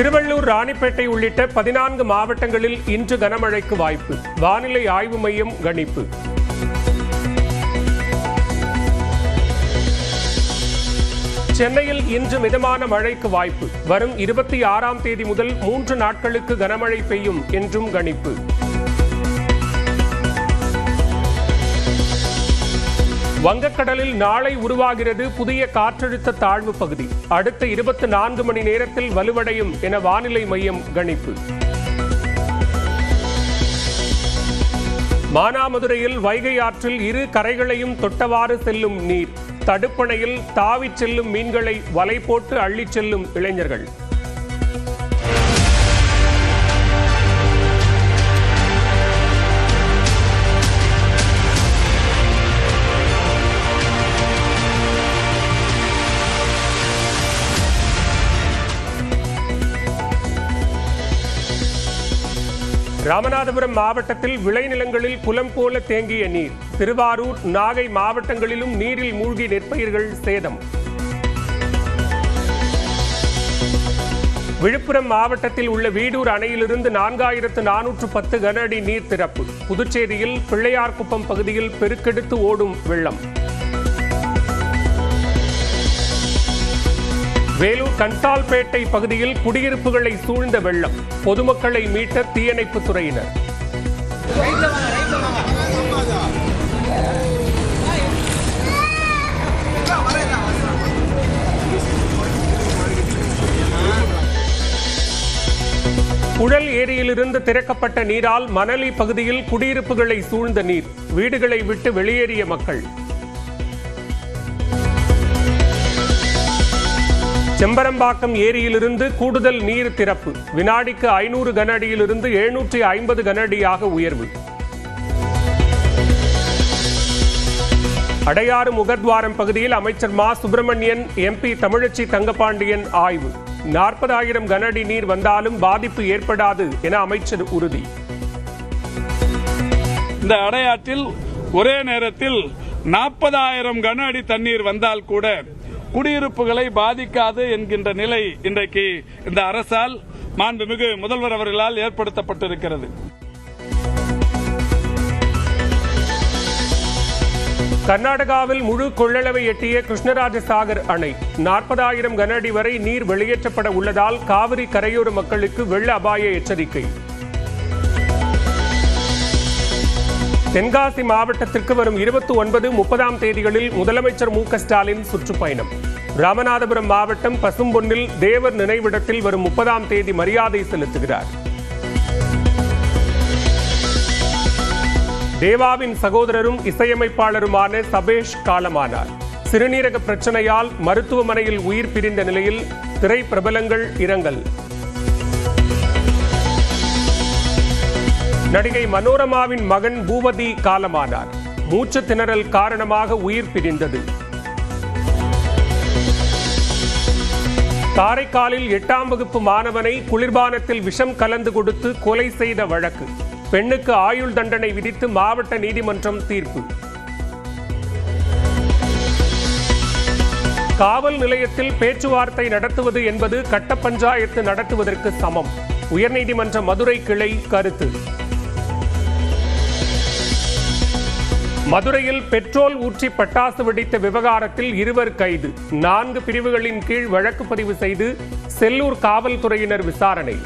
திருவள்ளூர், ராணிப்பேட்டை உள்ளிட்ட 14 மாவட்டங்களில் இன்று கனமழைக்கு வாய்ப்பு. வானிலை ஆய்வு மையம் கணிப்பு. சென்னையில் இன்று மிதமான மழைக்கு வாய்ப்பு. வரும் 26ஆம் தேதி முதல் 3 நாட்களுக்கு கனமழை பெய்யும் என்றும் கணிப்பு. வங்கக்கடலில் நாளை உருவாகிறது புதிய காற்றழுத்த தாழ்வு பகுதி. அடுத்த 24 மணி நேரத்தில் வலுவடையும் என வானிலை மையம் கணிப்பு. மானாமதுரையில் வைகை ஆற்றில் இரு கரைகளையும் தொட்டவாறு செல்லும் நீர். தடுப்பணையில் தாவிச் செல்லும் மீன்களை வலை போட்டு அள்ளிச் செல்லும் இளைஞர்கள். ராமநாதபுரம் மாவட்டத்தில் விளைநிலங்களில் குளம் போல தேங்கிய நீர். திருவாரூர், நாகை மாவட்டங்களிலும் நீரில் மூழ்கி நெற்பயிர்கள் சேதம். விழுப்புரம் மாவட்டத்தில் உள்ள வீடூர் அணையிலிருந்து 4410 கன அடி நீர் திறப்பு. புதுச்சேரியில் பிள்ளையார்குப்பம் பகுதியில் பெருக்கெடுத்து ஓடும் வெள்ளம். வேலூர் கன்சால்பேட்டை பகுதியில் குடியிருப்புகளை சூழ்ந்த வெள்ளம். பொதுமக்களை மீட்ட தீயணைப்புத் துறையினர். புழல் ஏரியிலிருந்து திறக்கப்பட்ட நீரால் மணலி பகுதியில் குடியிருப்புகளை சூழ்ந்த நீர். வீடுகளை விட்டு வெளியேறிய மக்கள். செம்பரம்பாக்கம் ஏரியிலிருந்து கூடுதல் நீர் திறப்பு. வினாடிக்கு 500 கன அடியிலிருந்து 750 கன அடியாக உயர்வு. அடையாறு முகத்வாரம் பகுதியில் அமைச்சர் மா சுப்பிரமணியன், எம்பி தமிழச்சி தங்கபாண்டியன் ஆய்வு. 40,000 கன அடி நீர் வந்தாலும் பாதிப்பு ஏற்படாது என அமைச்சர் உறுதி. இந்த அடையாற்றில் ஒரே நேரத்தில் 40,000 கன அடி தண்ணீர் வந்தால் கூட குடியிருப்புகளை பாதிக்காது என்கின்ற நிலை இன்றைக்கு இந்த அரசால், மாண்புமிகு முதல்வர் அவர்களால் ஏற்படுத்தப்பட்டிருக்கிறது. கர்நாடகாவில் முழு கொள்ளளவை எட்டிய கிருஷ்ணராஜசாகர் அணை. 40,000 கன அடி வரை நீர் வெளியேற்றப்பட உள்ளதால் காவிரி கரையோர மக்களுக்கு வெள்ள அபாய எச்சரிக்கை. தென்காசி மாவட்டத்திற்கு வரும் 29, 30ஆம் தேதிகளில் முதலமைச்சர் மு க ஸ்டாலின் சுற்றுப்பயணம். ராமநாதபுரம் மாவட்டம் பசும்பொன்னில் தேவர் நினைவிடத்தில் வரும் 30ஆம் தேதி மரியாதை செலுத்துகிறார். தேவாவின் சகோதரரும் இசையமைப்பாளருமான சபேஷ் காலமானார். சிறுநீரக பிரச்சனையால் மருத்துவமனையில் உயிர் பிரிந்த நிலையில் திரை பிரபலங்கள் இரங்கல். நடிகை மனோரமாவின் மகன் பூபதி காலமானார். மூச்சு திணறல் காரணமாக உயிர் பிரிந்தது. காரைக்காலில் 8ஆம் வகுப்பு மாணவனை குளிர்பானத்தில் விஷம் கலந்து கொடுத்து கொலை செய்த வழக்கு. பெண்ணுக்கு ஆயுள் தண்டனை விதித்து மாவட்ட நீதிமன்றம் தீர்ப்பு. காவல் நிலையத்தில் பேச்சுவார்த்தை நடத்துவது என்பது கட்ட பஞ்சாயத்து நடத்துவதற்கு சமம். உயர்நீதிமன்ற மதுரை கிளை கருத்து. மதுரையில் பெட்ரோல் ஊற்றி பட்டாசு வெடித்த விவகாரத்தில் 2 கைது. 4 பிரிவுகளின் கீழ் வழக்கு பதிவு செய்து செல்லூர் காவல்துறையினர் விசாரணை.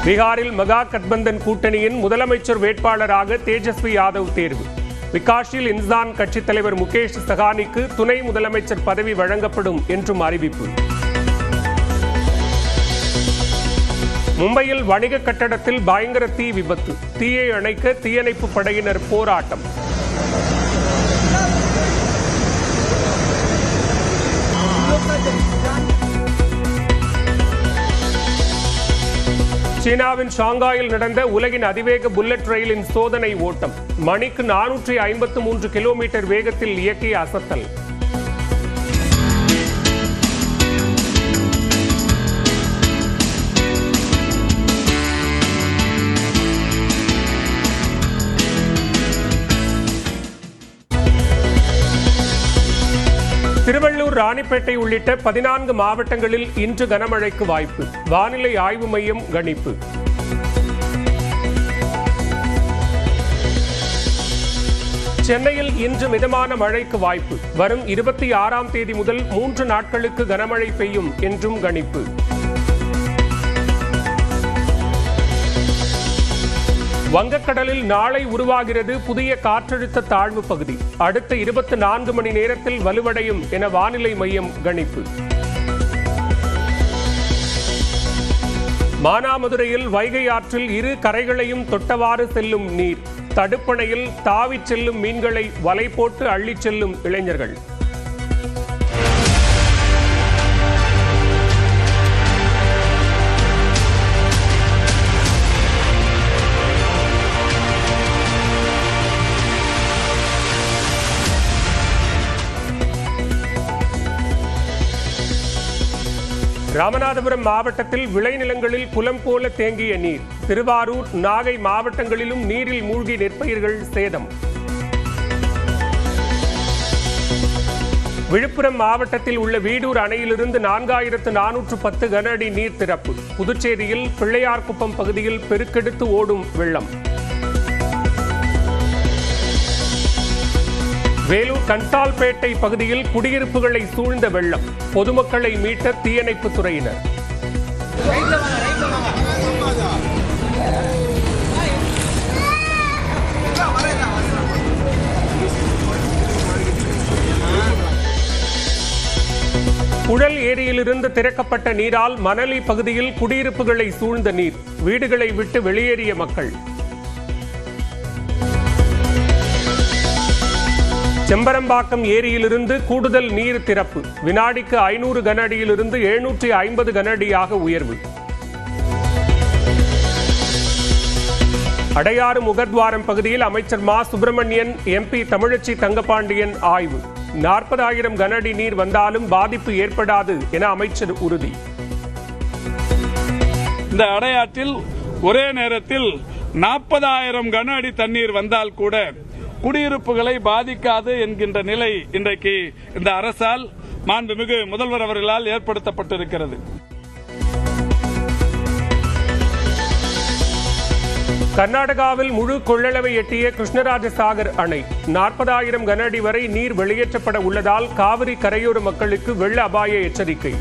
பீகாரில் மெகா கட்பந்தன் கூட்டணியின் முதலமைச்சர் வேட்பாளராக தேஜஸ்வி யாதவ் தேர்வு. விகாஷில் இன்சான் கட்சித் தலைவர் முகேஷ் சகானிக்கு துணை முதலமைச்சர் பதவி வழங்கப்படும் என்றும் அறிவிப்பு. மும்பையில் வணிக கட்டடத்தில் பயங்கர தீ விபத்து. தீயை அணைக்க தீயணைப்பு படையினர் போராட்டம். சீனாவின் ஷாங்காயில் நடந்த உலகின் அதிவேக புல்லட் ரயிலின் சோதனை ஓட்டம். மணிக்கு 453 கிலோமீட்டர் வேகத்தில் இயக்கிய அசத்தல். திருவள்ளூர், ராணிப்பேட்டை உள்ளிட்ட 14 மாவட்டங்களில் இன்று கனமழைக்கு வாய்ப்பு. வானிலை ஆய்வு மையம் கணிப்பு. சென்னையில் இன்று மிதமான மழைக்கு வாய்ப்பு. வரும் 26ஆம் தேதி முதல் 3 நாட்களுக்கு கனமழை பெய்யும் என்றும் கணிப்பு. வங்கக்கடலில் நாளை உருவாகிறது புதிய காற்றழுத்த தாழ்வு பகுதி. அடுத்த 24 மணி நேரத்தில் வலுவடையும் என வானிலை மையம் கணிப்பு. மானாமதுரையில் வைகை ஆற்றில் இரு கரைகளையும் தொட்டவாறு செல்லும் நீர். தடுப்பணையில் தாவிச் செல்லும் மீன்களை வலை போட்டு அள்ளிச் செல்லும் இளைஞர்கள். ராமநாதபுரம் மாவட்டத்தில் விளைநிலங்களில் குளம் போல தேங்கிய நீர். திருவாரூர், நாகை மாவட்டங்களிலும் நீரில் மூழ்கி நெற்பயிர்கள் சேதம். விழுப்புரம் மாவட்டத்தில் உள்ள வீடூர் அணையிலிருந்து 4410 கன அடி நீர் திறப்பு. புதுச்சேரியில் பிள்ளையார்குப்பம் பகுதியில் பெருக்கெடுத்து ஓடும் வெள்ளம். வேலூர் கண்டால்பேட்டை பகுதியில் குடியிருப்புகளை சூழ்ந்த வெள்ளம். பொதுமக்களை மீட்ட தீயணைப்புத் துறையினர். புழல் ஏரியிலிருந்து திறக்கப்பட்ட நீரால் மணலி பகுதியில் குடியிருப்புகளை சூழ்ந்த நீர். வீடுகளை விட்டு வெளியேறிய மக்கள். செம்பரம்பாக்கம் ஏரியிலிருந்து கூடுதல் நீர் திறப்பு. வினாடிக்கு 500 கன அடியிலிருந்து 750 கன அடியாக உயர்வு. அடையாறு முகத்வாரம் பகுதியில் அமைச்சர் மா சுப்பிரமணியன், எம்பி தமிழச்சி தங்கபாண்டியன் ஆய்வு. 40,000 கன அடி நீர் வந்தாலும் பாதிப்பு ஏற்படாது என அமைச்சர் உறுதி. இந்த அடையாற்றில் ஒரே நேரத்தில் 40,000 கன அடி தண்ணீர் வந்தால் கூட குடியிருப்புகளை பாதிக்காது என்கின்ற நிலை இன்றைக்கு இந்த அரசால் மாண்புமிகு முதல்வர் அவர்களால் ஏற்படுத்தப்பட்டிருக்கிறது. கர்நாடகாவில் முழு கொள்ளளவை எட்டிய கிருஷ்ணராஜசாகர் அணை. 40,000 கன அடி வரை நீர் வெளியேற்றப்பட உள்ளதால் காவிரி கரையோர மக்களுக்கு வெள்ள அபாய எச்சரிக்கை.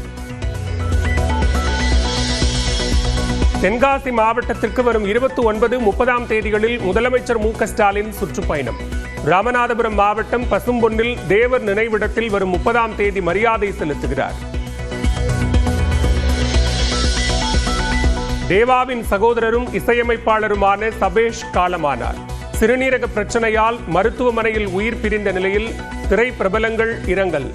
தென்காசி மாவட்டத்திற்கு வரும் 29, 30ஆம் தேதிகளில் முதலமைச்சர் மு க ஸ்டாலின் சுற்றுப்பயணம். ராமநாதபுரம் மாவட்டம் பசும்பொன்னில் தேவர் நினைவிடத்தில் வரும் 30ஆம் தேதி மரியாதை செலுத்துகிறார். தேவாவின் சகோதரரும் இசையமைப்பாளருமான சபேஷ் காலமானார். சிறுநீரக பிரச்சனையால் மருத்துவமனையில் உயிர் பிரிந்த நிலையில் திரைப்பிரபலங்கள் இரங்கல்.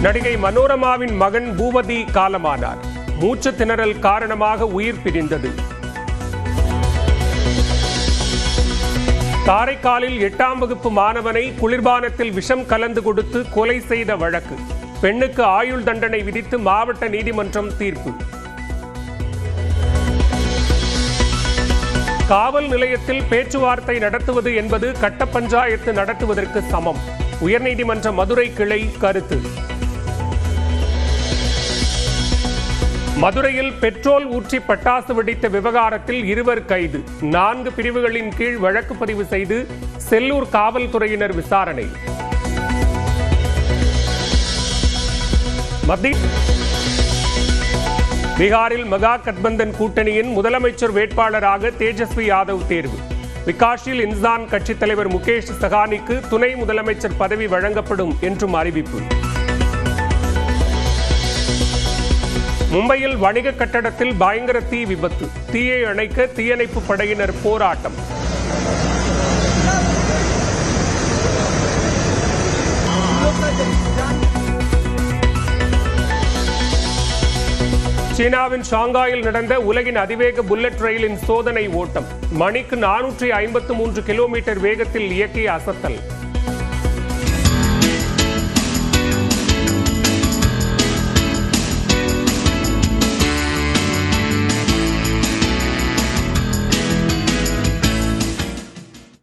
நடிகை மனோரமாவின் மகன் பூபதி காலமானார். மூச்சு திணறல் காரணமாக உயிர் பிரிந்தது. காரைக்காலில் 8ஆம் வகுப்பு மாணவனை குளிர்பானத்தில் விஷம் கலந்து கொடுத்து கொலை செய்த வழக்கு. பெண்ணுக்கு ஆயுள் தண்டனை விதித்து மாவட்ட நீதிமன்றம் தீர்ப்பு. காவல் நிலையத்தில் பேச்சுவார்த்தை நடத்துவது என்பது கட்ட பஞ்சாயத்து நடத்துவதற்கு சமம். உயர்நீதிமன்ற மதுரை கிளை கருத்து. மதுரையில் பெட்ரோல் ஊற்றி பட்டாசு வெடித்த விவகாரத்தில் 2 கைது. 4 பிரிவுகளின் கீழ் வழக்கு பதிவு செய்து செல்லூர் காவல்துறையினர் விசாரணை. பீகாரில் மெகா கட்பந்தன் கூட்டணியின் முதலமைச்சர் வேட்பாளராக தேஜஸ்வி யாதவ் தேர்வு. விகாஷில் இன்சான் கட்சித் தலைவர் முகேஷ் சகானிக்கு துணை முதலமைச்சர் பதவி வழங்கப்படும் என்றும் அறிவிப்பு. மும்பையில் வணிக கட்டடத்தில் பயங்கர தீ விபத்து. தீயை அணைக்க தீயணைப்பு படையினர் போராட்டம். சீனாவின் ஷாங்காயில் நடந்த உலகின் அதிவேக புல்லட் ரயிலின் சோதனை ஓட்டம். மணிக்கு 453 கிலோமீட்டர் வேகத்தில் இயக்கிய அசத்தல்.